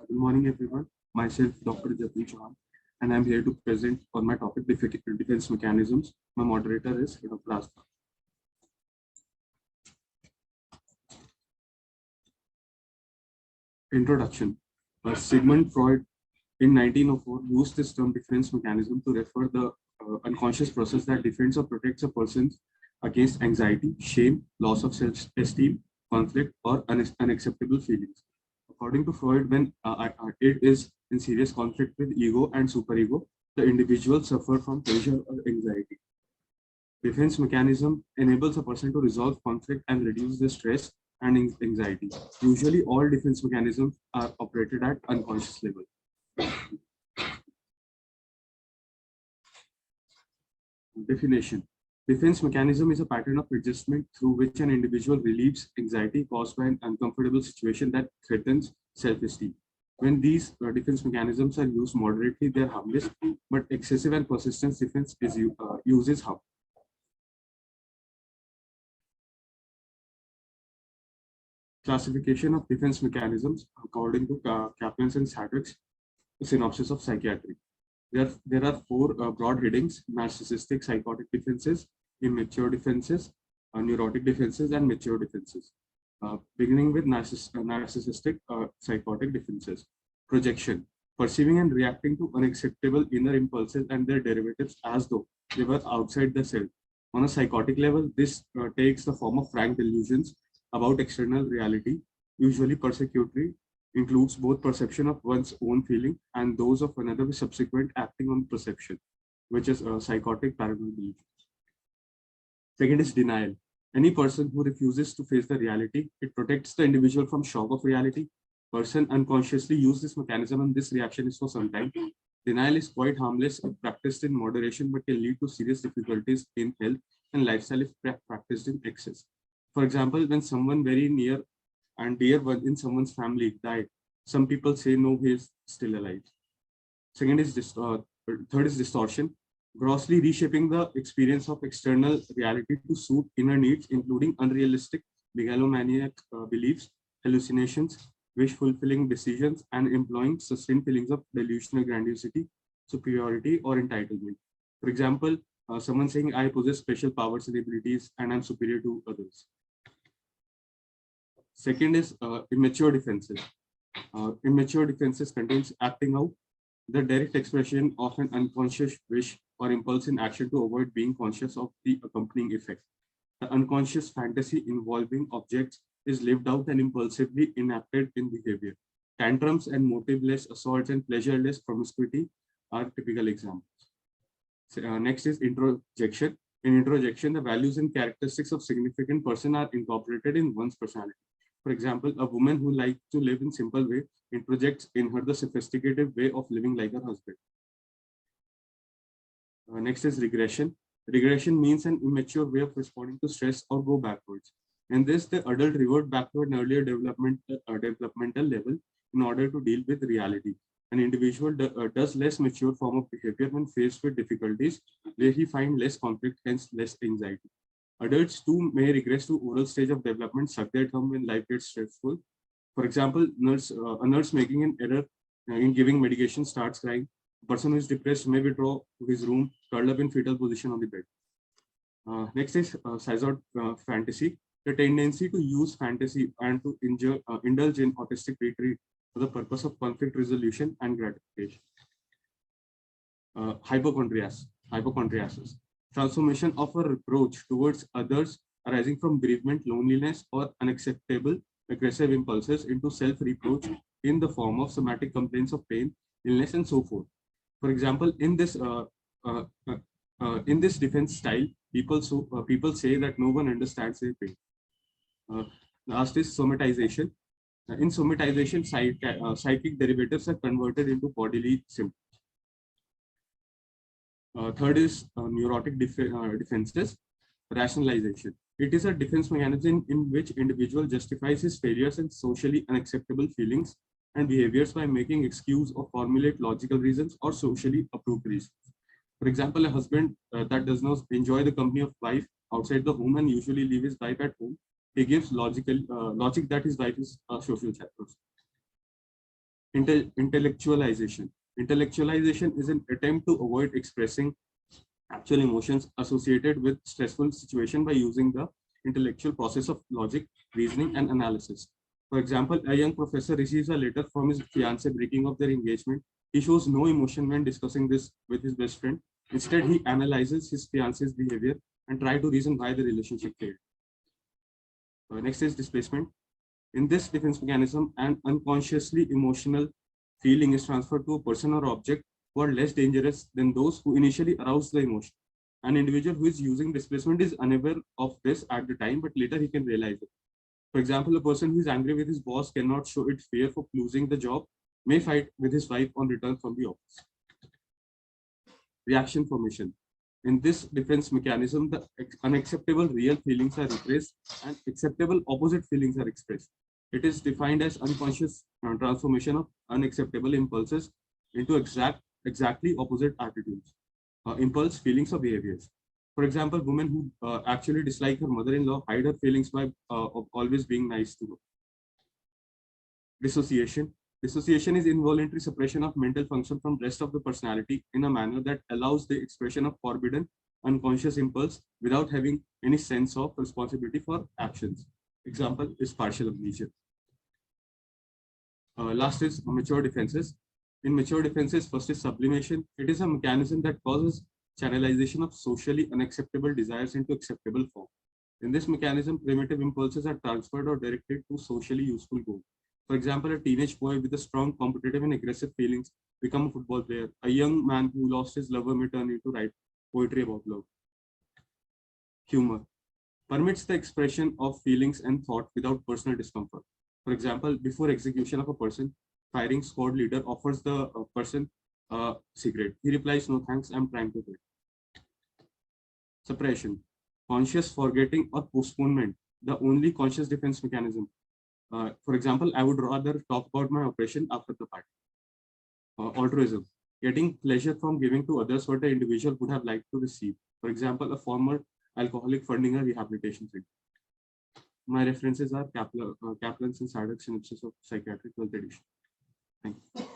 Good morning, everyone. Myself, Dr. Jatin Chauhan, and I'm here to present on my topic, defense mechanisms. My moderator is Dr. Rasta. Introduction. Sigmund Freud in 1904 used this term defense mechanism to refer the unconscious process that defends or protects a person against anxiety, shame, loss of self-esteem, conflict, or unacceptable feelings. According to Freud, when it is in serious conflict with ego and superego, the individual suffer from pressure or anxiety. Defense mechanism enables a person to resolve conflict and reduce the stress and anxiety. Usually, all defense mechanisms are operated at unconscious level. Definition. Defense mechanism is a pattern of adjustment through which an individual relieves anxiety caused by an uncomfortable situation that threatens self-esteem. When these defense mechanisms are used moderately, they are harmless, but excessive and persistent defense uses harm. Classification of defense mechanisms according to Kaplan's and Sadek's synopsis of psychiatry. There are four broad headings: narcissistic psychotic defenses, immature defenses, neurotic defenses, and mature defenses. Beginning with narcissistic psychotic defenses. Projection: perceiving and reacting to unacceptable inner impulses and their derivatives as though they were outside the self. On a psychotic level, this takes the form of frank delusions about external reality, usually persecutory, includes both perception of one's own feeling and those of another with subsequent acting on perception, which is a psychotic paranoid delusion. Second is denial. Any person who refuses to face the reality, it protects the individual from shock of reality. Person unconsciously use this mechanism and this reaction is for some time. Denial is quite harmless if practiced in moderation, but can lead to serious difficulties in health and lifestyle if practiced in excess. For example, when someone very near and dear one in someone's family died, some people say, no, he is still alive. Third is distortion, grossly reshaping the experience of external reality to suit inner needs, including unrealistic megalomaniac beliefs, hallucinations, wish-fulfilling decisions, and employing sustained feelings of delusional grandiosity, superiority, or entitlement. For example, someone saying, I possess special powers and abilities, and I'm superior to others. Second is immature defenses. Immature defenses contains acting out, the direct expression of an unconscious wish or impulse in action to avoid being conscious of the accompanying effect. The unconscious fantasy involving objects is lived out and impulsively enacted in behavior. Tantrums and motiveless assaults and pleasureless promiscuity are typical examples. Next is introjection. In introjection, the values and characteristics of significant person are incorporated in one's personality. For example, a woman who likes to live in simple way introjects in her the sophisticated way of living like her husband. Next is regression. Regression means an immature way of responding to stress or go backwards. In this, the adult revert back to an earlier developmental level in order to deal with reality. An individual does less mature form of behavior when faced with difficulties, where he finds less conflict, hence less anxiety. Adults too may regress to oral stage of development, suck their thumb when life gets stressful. For example, a nurse making an error in giving medication starts crying. A person who is depressed may withdraw to his room, curled up in fetal position on the bed. Next is schizoid fantasy, the tendency to use fantasy and to indulge in autistic retreat for the purpose of conflict resolution and gratification. Hypochondriasis. Transformation of a reproach towards others arising from bereavement, loneliness, or unacceptable aggressive impulses into self-reproach in the form of somatic complaints of pain, illness, and so forth. For example, in this defense style, people say that no one understands their pain. Last is somatization. In somatization, psychic derivatives are converted into bodily symptoms. Third is neurotic defenses, rationalization. It is a defense mechanism in which individual justifies his failures and socially unacceptable feelings and behaviors by making excuse or formulate logical reasons or socially approved reasons. For example, a husband that does not enjoy the company of wife outside the home and usually leave his wife at home, he gives logic that his wife is a social person. Intellectualization. Intellectualization is an attempt to avoid expressing actual emotions associated with stressful situation by using the intellectual process of logic, reasoning, and analysis. For example, a young professor receives a letter from his fiancée breaking off their engagement. He shows no emotion when discussing this with his best friend. Instead, he analyzes his fiancée's behavior and tries to reason why the relationship failed. Next is displacement. In this defense mechanism, an unconsciously emotional feeling is transferred to a person or object who are less dangerous than those who initially aroused the emotion. An individual who is using displacement is unaware of this at the time, but later he can realize it. For example, a person who is angry with his boss cannot show it fear for losing the job, may fight with his wife on return from the office. Reaction formation. In this defense mechanism, the unacceptable real feelings are repressed and acceptable opposite feelings are expressed. It is defined as unconscious transformation of unacceptable impulses into exactly opposite attitudes, impulse, feelings, or behaviors. For example, women who actually dislike her mother-in-law hide her feelings by of always being nice to her. Dissociation. Dissociation is involuntary suppression of mental function from rest of the personality in a manner that allows the expression of forbidden unconscious impulse without having any sense of responsibility for actions. Example is partial amnesia. Last is mature defenses. In mature defenses, first is sublimation. It is a mechanism that causes channelization of socially unacceptable desires into acceptable form. In this mechanism, primitive impulses are transferred or directed to socially useful goals. For example, a teenage boy with a strong competitive and aggressive feelings become a football player. A young man who lost his lover may turn into write poetry about love. Humor permits the expression of feelings and thought without personal discomfort. For example, before execution of a person, firing squad leader offers the person a cigarette. He replies, "No thanks, I'm trying to quit." Suppression, conscious forgetting or postponement, the only conscious defense mechanism. For example, I would rather talk about my operation after the party. Altruism, getting pleasure from giving to others what the individual would have liked to receive. For example, a former alcoholic funding a rehabilitation center. My references are Kaplan's and Sadek's Synopsis of Psychiatry, 12th edition. Thank you.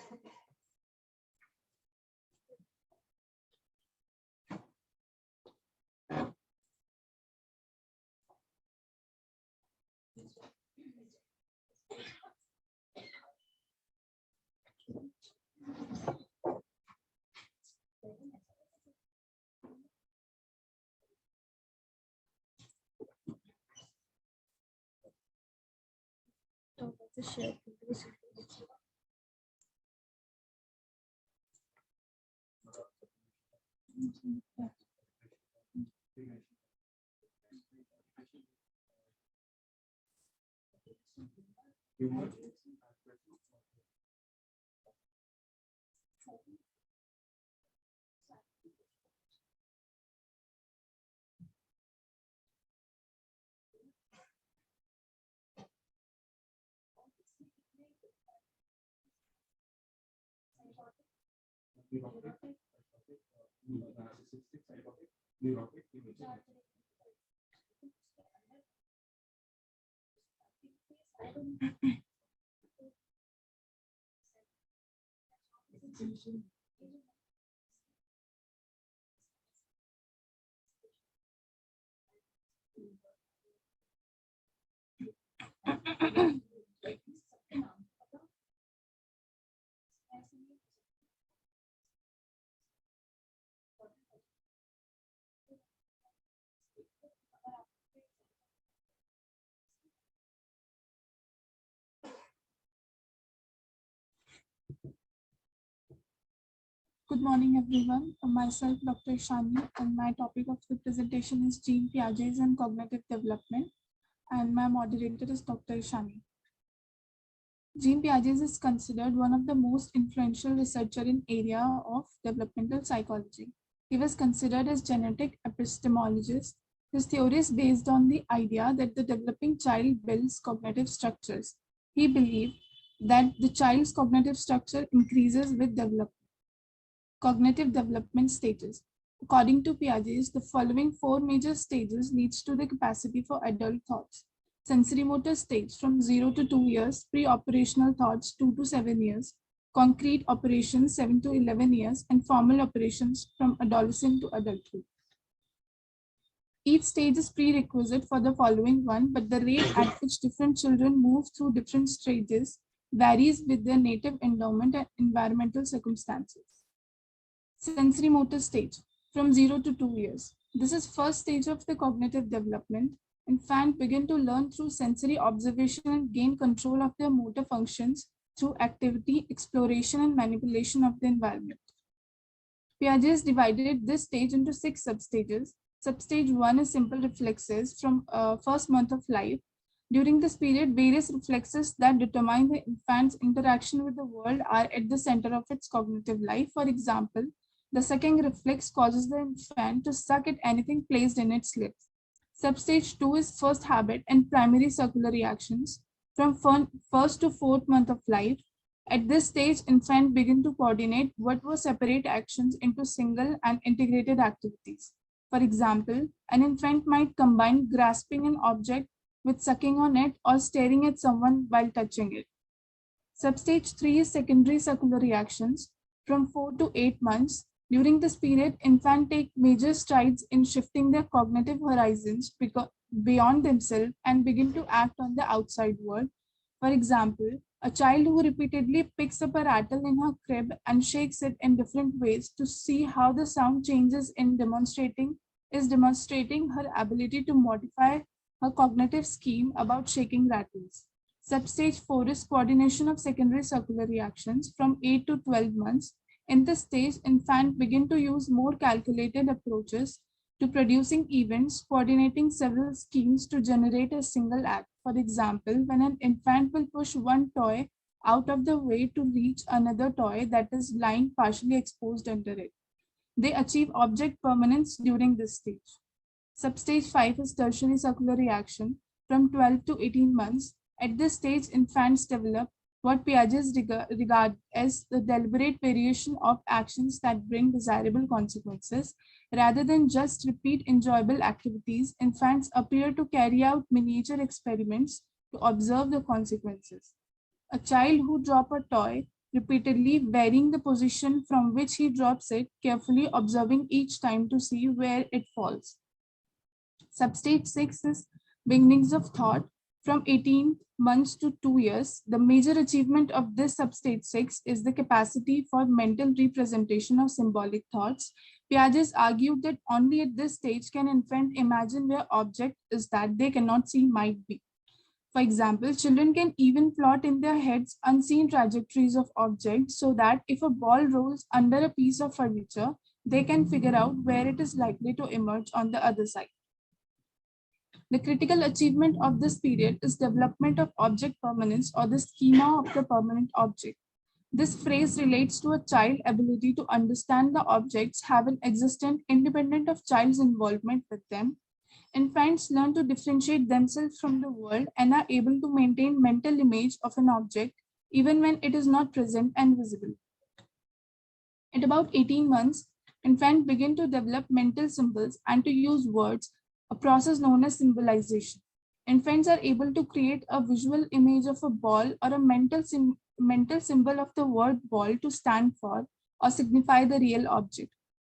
Good morning, everyone. Myself, Dr. Ishani, and my topic of the presentation is Jean Piaget and cognitive development. And my moderator is Dr. Ishani. Jean Piaget is considered one of the most influential researchers in area of developmental psychology. He was considered as genetic epistemologist. His theory is based on the idea that the developing child builds cognitive structures. He believed that the child's cognitive structure increases with development. Cognitive development stages. According to Piaget, the following four major stages leads to the capacity for adult thoughts. Sensory motor stage from 0 to 2 years, pre-operational thoughts 2 to 7 years, concrete operations 7 to 11 years, and formal operations from adolescent to adulthood. Each stage is prerequisite for the following one, but the rate at which different children move through different stages varies with their native endowment and environmental circumstances. Sensory motor stage from 0 to 2 years. This is first stage of the cognitive development. Infants begin to learn through sensory observation and gain control of their motor functions through activity, exploration, and manipulation of the environment. Piaget divided this stage into 6 substages. Substage 1 is simple reflexes from first month of life. During this period, various reflexes that determine the infant's interaction with the world are at the center of its cognitive life. For example, the sucking reflex causes the infant to suck at anything placed in its lips. Substage 2 is first habit and primary circular reactions from first to fourth month of life. At this stage, infants begin to coordinate what were separate actions into single and integrated activities. For example, an infant might combine grasping an object with sucking on it or staring at someone while touching it. Substage 3 is secondary circular reactions from 4 to 8 months. During this period, infants take major strides in shifting their cognitive horizons beyond themselves and begin to act on the outside world. For example, a child who repeatedly picks up a rattle in her crib and shakes it in different ways to see how the sound changes is demonstrating her ability to modify her cognitive scheme about shaking rattles. Substage 4 is coordination of secondary circular reactions from 8 to 12 months. In this stage, infants begin to use more calculated approaches to producing events, coordinating several schemes to generate a single act. For example, when an infant will push one toy out of the way to reach another toy that is lying partially exposed under it. They achieve object permanence during this stage. Substage 5 is tertiary circular reaction from 12 to 18 months. At this stage, infants develop what Piaget regard as the deliberate variation of actions that bring desirable consequences. Rather than just repeat enjoyable activities, infants appear to carry out miniature experiments to observe the consequences. A child who drops a toy repeatedly, varying the position from which he drops it, carefully observing each time to see where it falls. Substage 6 is beginnings of thought from 18 months to 2 years. The major achievement of this substage 6 is the capacity for mental representation of symbolic thoughts. Piaget argued that only at this stage can infant imagine where object is that they cannot see might be. For example, children can even plot in their heads unseen trajectories of objects so that if a ball rolls under a piece of furniture, they can figure out where it is likely to emerge on the other side. The critical achievement of this period is development of object permanence or the schema of the permanent object. This phrase relates to a child's ability to understand the objects have an existence independent of child's involvement with them. Infants learn to differentiate themselves from the world and are able to maintain mental image of an object even when it is not present and visible. At about 18 months, infants begin to develop mental symbols and to use words, a process known as symbolization. Infants are able to create a visual image of a ball or a mental symbol of the word ball to stand for or signify the real object.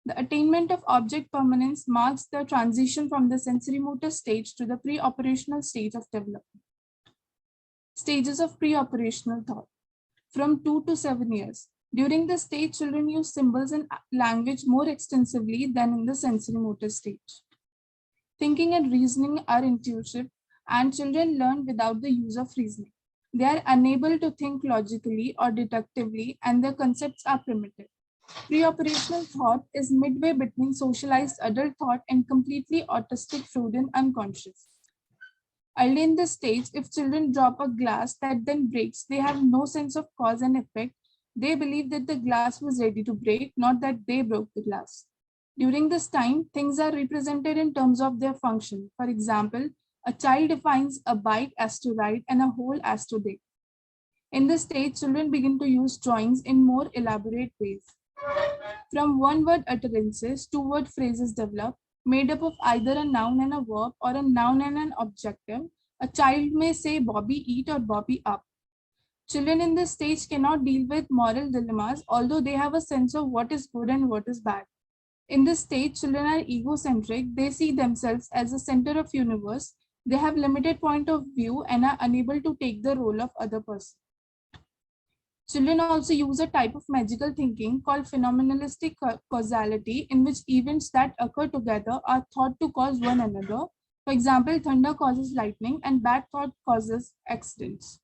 The attainment of object permanence marks the transition from the sensory motor stage to the pre-operational stage of development. Stages of pre-operational thought from 2 to 7 years. During this stage, children use symbols and language more extensively than in the sensory motor stage. Thinking and reasoning are intuitive, and children learn without the use of reasoning. They are unable to think logically or deductively, and their concepts are primitive. Pre-operational thought is midway between socialized adult thought and completely autistic Freudian unconscious. Early in the stage, if children drop a glass that then breaks, they have no sense of cause and effect. They believe that the glass was ready to break, not that they broke the glass. During this time, things are represented in terms of their function. For example, a child defines a bike as to ride and a hole as to dig. In this stage, children begin to use drawings in more elaborate ways. From one-word utterances, two-word phrases develop, made up of either a noun and a verb or a noun and an objective. A child may say Bobby eat or Bobby up. Children in this stage cannot deal with moral dilemmas, although they have a sense of what is good and what is bad. In this stage, children are egocentric. They see themselves as the center of universe. They have limited point of view and are unable to take the role of other person. Children also use a type of magical thinking called phenomenalistic causality, in which events that occur together are thought to cause one another. For example, thunder causes lightning and bad thought causes accidents.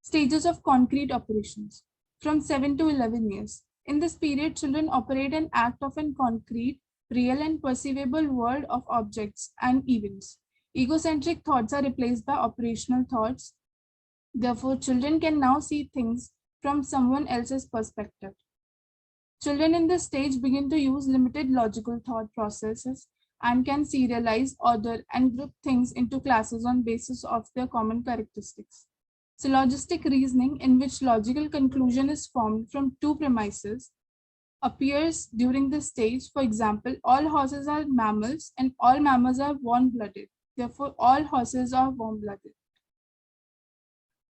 Stages of concrete operations from 7 to 11 years. In this period, children operate and act of a concrete, real, and perceivable world of objects and events. Egocentric thoughts are replaced by operational thoughts. Therefore, children can now see things from someone else's perspective. Children in this stage begin to use limited logical thought processes and can serialize, order, and group things into classes on basis of their common characteristics. Syllogistic reasoning, in which logical conclusion is formed from two premises, appears during this stage. For example, all horses are mammals and all mammals are warm-blooded. Therefore, all horses are warm-blooded.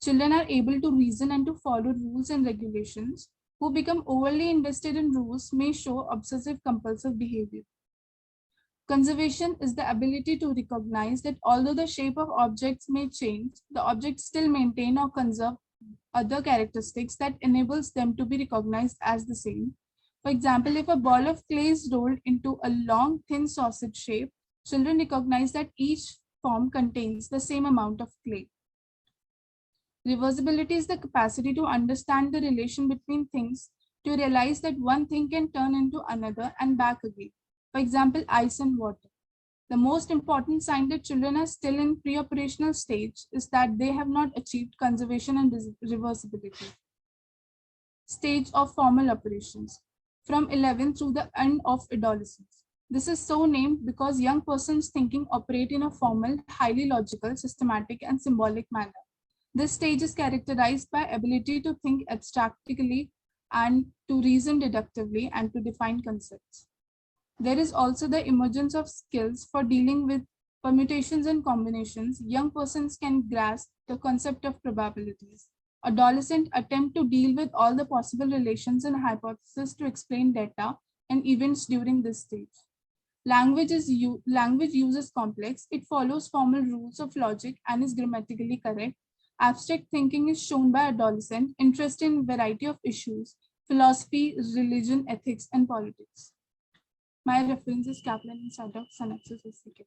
Children are able to reason and to follow rules and regulations. Who become overly invested in rules may show obsessive compulsive behavior. Conservation is the ability to recognize that although the shape of objects may change, the objects still maintain or conserve other characteristics that enables them to be recognized as the same. For example, if a ball of clay is rolled into a long, thin sausage shape, children recognize that each form contains the same amount of clay. Reversibility is the capacity to understand the relation between things, to realize that one thing can turn into another and back again. For example, ice and water. The most important sign that children are still in pre-operational stage is that they have not achieved conservation and reversibility. Stage of formal operations from 11 through the end of adolescence. This is so named because young persons thinking operate in a formal, highly logical, systematic, and symbolic manner. This stage is characterized by ability to think abstractly and to reason deductively and to define concepts. There is also the emergence of skills for dealing with permutations and combinations. Young persons can grasp the concept of probabilities. Adolescents attempt to deal with all the possible relations and hypotheses to explain data and events during this stage. Language use is complex. It follows formal rules of logic and is grammatically correct. Abstract thinking is shown by adolescent interest in variety of issues, philosophy, religion, ethics, and politics. My reference is Kaplan and Sadok, Synapses Institute.